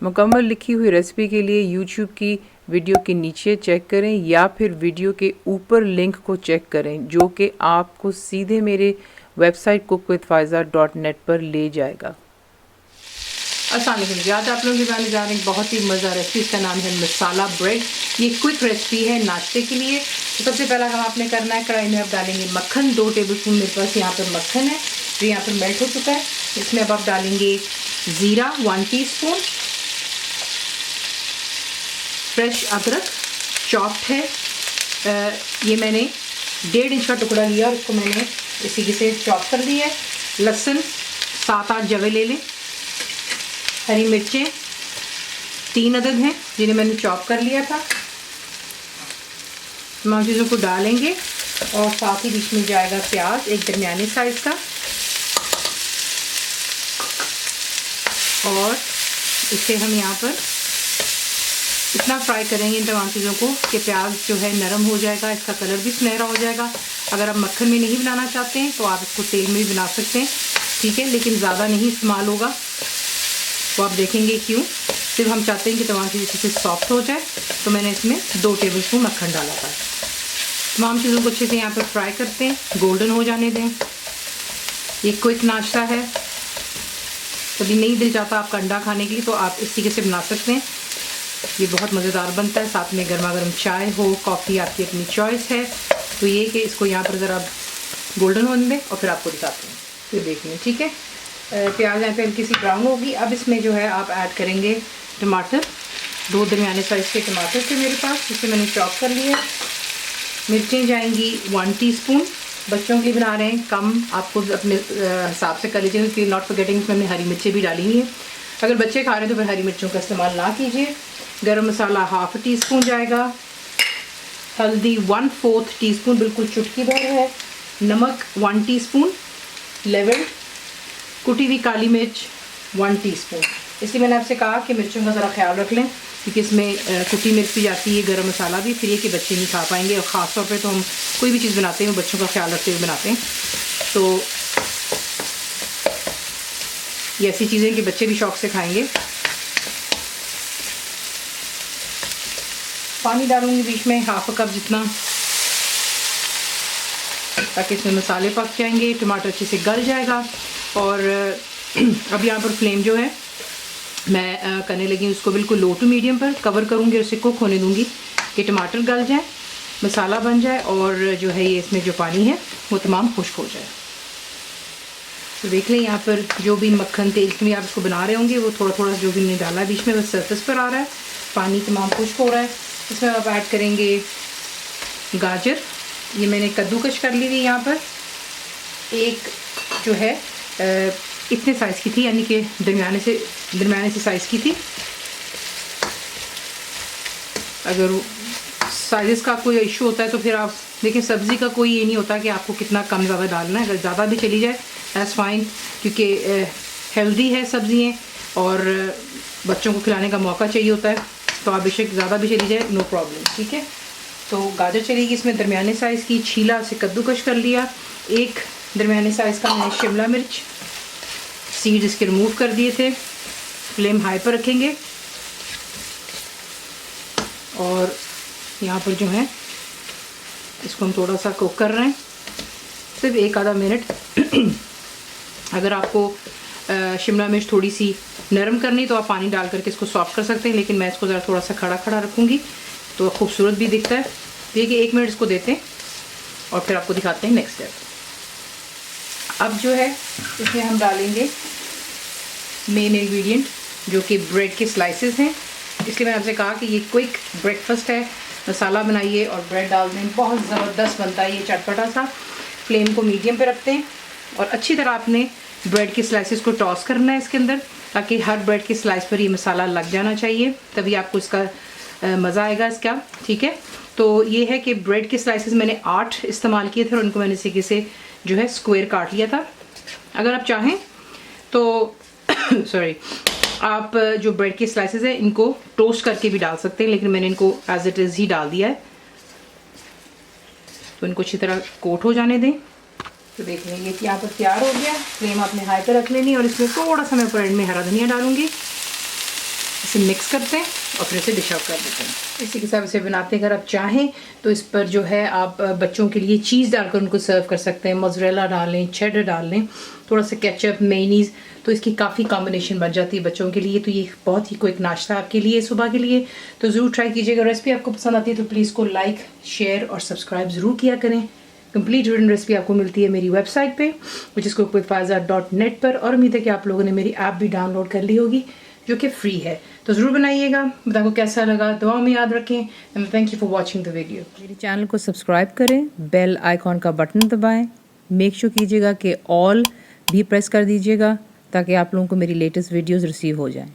मुकम्मल लिखी हुई रेसिपी के लिए यूट्यूब की वीडियो के नीचे चेक करें या फिर वीडियो के ऊपर लिंक को चेक करें जो कि आपको सीधे मेरे वेबसाइट cookWithFaiza.net पर ले जाएगा। अस्सलाम वालेकुम। आज आप लोगों के बनाने जा रहे हैं बहुत ही मज़ेदार रेसिपी। इसका नाम है मसाला ब्रेड। ये क्विक रेसिपी है नाश्ते के लिए। तो सबसे पहला काम आपने करना है, कढ़ाई में आप डालेंगे मक्खन। 2 टेबलस्पून मेरे पास यहाँ पर मक्खन है जो यहाँ पर मेल्ट हो चुका है। इसमें अब आप डालेंगे ज़ीरा 1 टीस्पून, फ्रेश अदरक चॉप्ड है। ये मैंने 1.5 इंच का टुकड़ा लिया और इसको मैंने इसी से चॉप कर दिया है। लहसुन 7-8 जवे ले लें। हरी मिर्चें 3 अदद हैं जिन्हें मैंने चॉप कर लिया था। तमाम चीज़ों को डालेंगे और साथ ही बीच में जाएगा प्याज एक दरमियानी साइज़ का, और इसे हम यहाँ पर इतना फ्राई करेंगे इन तमाम चीज़ों को कि प्याज जो है नरम हो जाएगा, इसका कलर भी सुनहरा हो जाएगा। अगर आप मक्खन में नहीं बनाना चाहते हैं तो आप इसको तेल में भी बना सकते हैं, ठीक है, लेकिन ज़्यादा नहीं इस्तेमाल होगा। तो आप देखेंगे क्यों, सिर्फ हम चाहते हैं कि तमाम चीज़ें अच्छे से सॉफ्ट हो जाए, तो मैंने इसमें 2 टेबलस्पून मक्खन डाला था। तमाम चीज़ों को अच्छे से यहाँ पर फ्राई करते हैं, गोल्डन हो जाने दें। ये क्विक नाश्ता है, कभी नहीं दिल चाहता आपका अंडा खाने के लिए तो आप इस तरीके से बना सकते हैं। ये बहुत मज़ेदार बनता है, साथ में गर्मा गर्म चाय हो, कॉफ़ी आपकी अपनी चॉइस है। तो ये कि इसको यहाँ पर ज़रा गोल्डन होने दें और फिर आपको दिखाते हैं, फिर देख लें, ठीक है। प्याज यहाँ पे हल्की सी ब्राउन होगी। अब इसमें जो है आप ऐड करेंगे टमाटर। 2 दरमियाने साइज़ के टमाटर थे मेरे पास, जिसे मैंने चॉप कर लिया। मिर्चें जाएंगी 1 टीस्पून। बच्चों के लिए बना रहे हैं, कम आपको अपने हिसाब से कर लीजिए, क्योंकि नॉट फॉरगेटिंग इसमें हमने हरी मिर्चें भी डाली हुई हैं। अगर बच्चे खा रहे हैं तो फिर हरी मिर्चों का इस्तेमाल ना कीजिए। गरम मसाला 1/2 टीस्पून जाएगा। हल्दी 1/4 टीस्पून, बिल्कुल चुटकी भर है। नमक 1 टीस्पून। लेवल कुटी हुई काली मिर्च 1 टीस्पून। इसलिए मैंने आपसे कहा कि मिर्चों का ज़रा ख्याल रख लें, क्योंकि इसमें कुटी मिर्च भी जाती है, गरम मसाला भी, फिर ये कि बच्चे नहीं खा पाएंगे। और ख़ास तौर पे तो हम कोई भी चीज़ बनाते हैं बच्चों का ख्याल रखते हुए बनाते हैं। तो ये ऐसी चीज़ें कि बच्चे भी शौक़ से खाएंगे। पानी डालूंगी बीच में 1/2 कप जितना, ताकि इसमें मसाले पक जाएंगे, टमाटर अच्छे से गल जाएगा। और अब यहाँ पर फ्लेम जो है मैं करने लगी उसको बिल्कुल लो टू मीडियम पर कवर करूँगी और इसे कुक होने दूँगी कि टमाटर गल जाए, मसाला बन जाए और जो है ये इसमें जो पानी है वो तमाम खुश्क हो जाए। तो देख लें यहाँ पर जो भी मक्खन तेल में आप इसको बना रहे होंगे वो थोड़ा थोड़ा जो भी हमने डाला है बीच में बस सरफेस पर आ रहा है, पानी तमाम खुश्क हो रहा है। इसमें आप ऐड करेंगे गाजर। ये मैंने कद्दूकश कर ली थी यहाँ पर, एक जो है इतने साइज़ की थी, यानी कि दरमियाने से साइज़ की थी। अगर साइज़ का कोई इशू होता है तो फिर आप देखिए, सब्ज़ी का कोई ये नहीं होता कि आपको कितना कम ज़्यादा डालना है। अगर ज़्यादा भी चली जाए दैट्स फाइन, क्योंकि हेल्दी है सब्ज़ियाँ और बच्चों को खिलाने का मौका चाहिए होता है, तो आप बेशक ज़्यादा भी चली जाए नो प्रॉब्लम, ठीक है। तो गाजर चलेगी इसमें दरमियाने साइज़ की, छीला से कद्दूकश कर लिया। एक दरमियाने साइज़ का मैंने शिमला मिर्च, सीड्स इसके रिमूव कर दिए थे। फ्लेम हाई पर रखेंगे और यहाँ पर जो है इसको हम थोड़ा सा कुक कर रहे हैं, सिर्फ 1-आधा मिनट। अगर आपको शिमला मिर्च थोड़ी सी नरम करनी तो आप पानी डाल करके इसको सॉफ्ट कर सकते हैं, लेकिन मैं इसको ज़रा थोड़ा सा खड़ा खड़ा रखूँगी तो खूबसूरत भी दिखता है। देखिए 1 मिनट इसको देते हैं और फिर आपको दिखाते हैं नेक्स्ट स्टेप। अब जो है इसमें हम डालेंगे मेन इंग्रेडिएंट जो कि ब्रेड के स्लाइसेस हैं। इसलिए मैंने आपसे कहा कि ये क्विक ब्रेकफास्ट है, मसाला बनाइए और ब्रेड डाल दें, बहुत ज़बरदस्त बनता है ये चटपटा सा। फ्लेम को मीडियम पे रखते हैं और अच्छी तरह आपने ब्रेड के स्लाइसेस को टॉस करना है इसके अंदर, ताकि हर ब्रेड के स्लाइस पर ये मसाला लग जाना चाहिए, तभी आपको इसका मज़ा आएगा इसका, ठीक है। तो ये है कि ब्रेड के स्लाइसेस मैंने 8 इस्तेमाल किए थे और उनको मैंने इसी से जो है स्क्वायर काट लिया था। अगर आप चाहें तो सॉरी, आप जो ब्रेड के स्लाइसेस हैं इनको टोस्ट करके भी डाल सकते हैं, लेकिन मैंने इनको एज इट इज़ ही डाल दिया है। तो इनको अच्छी तरह कोट हो जाने दें। तो देख लेंगे कि यहाँ पर तैयार हो गया। फ्लेम आपने हाई पर रख लेनी और इसमें थोड़ा सा मैं ऊपर एंड में हरा धनिया डालूंगी। इसे मिक्स करते हैं और फिर इसे डिश आउट कर देते हैं। इसी के साथ इसे बनाते हैं। अगर आप चाहें तो इस पर जो है आप बच्चों के लिए चीज़ डालकर उनको सर्व कर सकते हैं। मोज़रेला डाल लें, चेडर डाल लें, थोड़ा सा केचप, मेयोनीज़, तो इसकी काफ़ी कॉम्बिनेशन बन जाती है बच्चों के लिए। तो ये बहुत ही क्विक नाश्ता आपके लिए सुबह के लिए, तो ज़रूर ट्राई कीजिएगा। रेसिपी आपको पसंद आती है तो प्लीज़ को लाइक, शेयर और सब्सक्राइब ज़रूर किया करें। कंप्लीट रिटन रेसिपी आपको मिलती है मेरी वेबसाइट पे विच इज़ cookWithFaiza.net पर, और उम्मीद है कि आप लोगों ने मेरी ऐप भी डाउनलोड कर ली होगी जो कि फ्री है। तो ज़रूर बनाइएगा, बताओ कैसा लगा, दुआ में याद रखें। And thank you for watching the video. मेरे चैनल को सब्सक्राइब करें, बेल आइकॉन का बटन दबाएं, मेक श्योर कीजिएगा कि ऑल भी प्रेस कर दीजिएगा ताकि आप लोगों को मेरी लेटेस्ट वीडियोज़ रिसीव हो जाएँ।